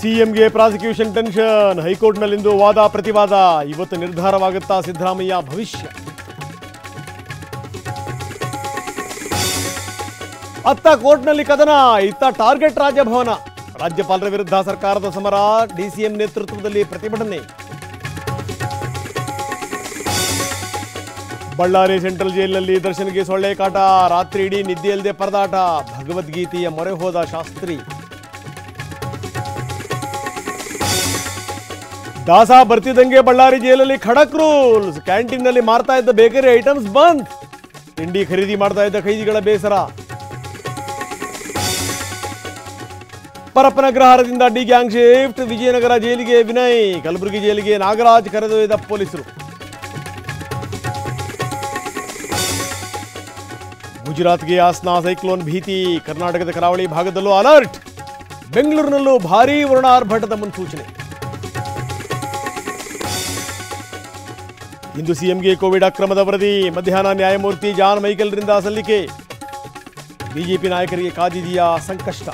ಸಿಎಂಗೆ prosecution tension, ಹೈಕೋರ್ಟ್ನಲ್ಲಿಂದು ವಾದ ಪ್ರತಿವಾದ. ಇವತ್ತು ನಿರ್ಧಾರವಾಗುತ್ತಾ ಸಿದ್ದರಾಮಯ್ಯ ಭವಿಷ್ಯ. ಅತ್ತ ಕೋರ್ಟ್ನಲ್ಲಿ ಕದನ, ಇತ್ತ ಟಾರ್ಗೆಟ್ ರಾಜಭವನ. ರಾಜ್ಯಪಾಲರ ವಿರುದ್ಧ ಸರ್ಕಾರದ ಸಮರ, ಡಿಸಿಎಂ ನೇತೃತ್ವದಲ್ಲಿ ಪ್ರತಿಭಟನೆ. ಬಳ್ಳಾರಿ ಸೆಂಟ್ರಲ್ ಜೈಲಿನಲ್ಲಿ ದರ್ಶನ್ಗೆ ಸೊಳ್ಳೆ ಕಾಟ, ರಾತ್ರಿ ಇಡೀ ನಿದ್ದೆಯಲ್ಲದೆ ಪರದಾಟ. ಭಗವದ್ಗೀತೆಯ ಮೊರೆ ಹೋದ ಶಾಸ್ತ್ರಿ. ದಾಸ ಬರ್ತಿದ್ದಂಗೆ ಬಳ್ಳಾರಿ ಜೈಲಲ್ಲಿ ಖಡಕ್ ರೂಲ್ಸ್. ಕ್ಯಾಂಟೀನ್ನಲ್ಲಿ ಮಾರ್ತಾ ಇದ್ದ ಬೇಕರಿ ಐಟಮ್ಸ್ ಬಂದ್. ತಿಂಡಿ ಖರೀದಿ ಮಾಡ್ತಾ ಇದ್ದ ಖೈದಿಗಳ ಬೇಸರ. ಪರಪ್ಪನ ಅಗ್ರಹಾರದಿಂದ ಡಿ ಗ್ಯಾಂಗ್ ಶಿಫ್ಟ್. ವಿಜಯನಗರ ಜೈಲಿಗೆ ವಿನಯ್, ಕಲಬುರಗಿ ಜೈಲಿಗೆ ನಾಗರಾಜ್ ಕರೆದೊಯ್ದ ಪೊಲೀಸರು. ಗುಜರಾತ್ಗೆ ಆಸ್ನಾ ಸೈಕ್ಲೋನ್ ಭೀತಿ, ಕರ್ನಾಟಕದ ಕರಾವಳಿ ಭಾಗದಲ್ಲೂ ಅಲರ್ಟ್. ಬೆಂಗಳೂರಿನಲ್ಲೂ ಭಾರೀ ವರುಣಾರ್ಭಟದ ಮುನ್ಸೂಚನೆ. ಇಂದು ಸಿಎಂಗೆ ಕೋವಿಡ್ ಅಕ್ರಮದ ವರದಿ, ಮಧ್ಯಾಹ್ನ ನ್ಯಾಯಮೂರ್ತಿ ಜಾನ್ ಮೈಕೆಲ್ರಿಂದ ಸಲ್ಲಿಕೆ. ಬಿಜೆಪಿ ನಾಯಕರಿಗೆ ಕಾದಿದೆಯಾ ಸಂಕಷ್ಟ.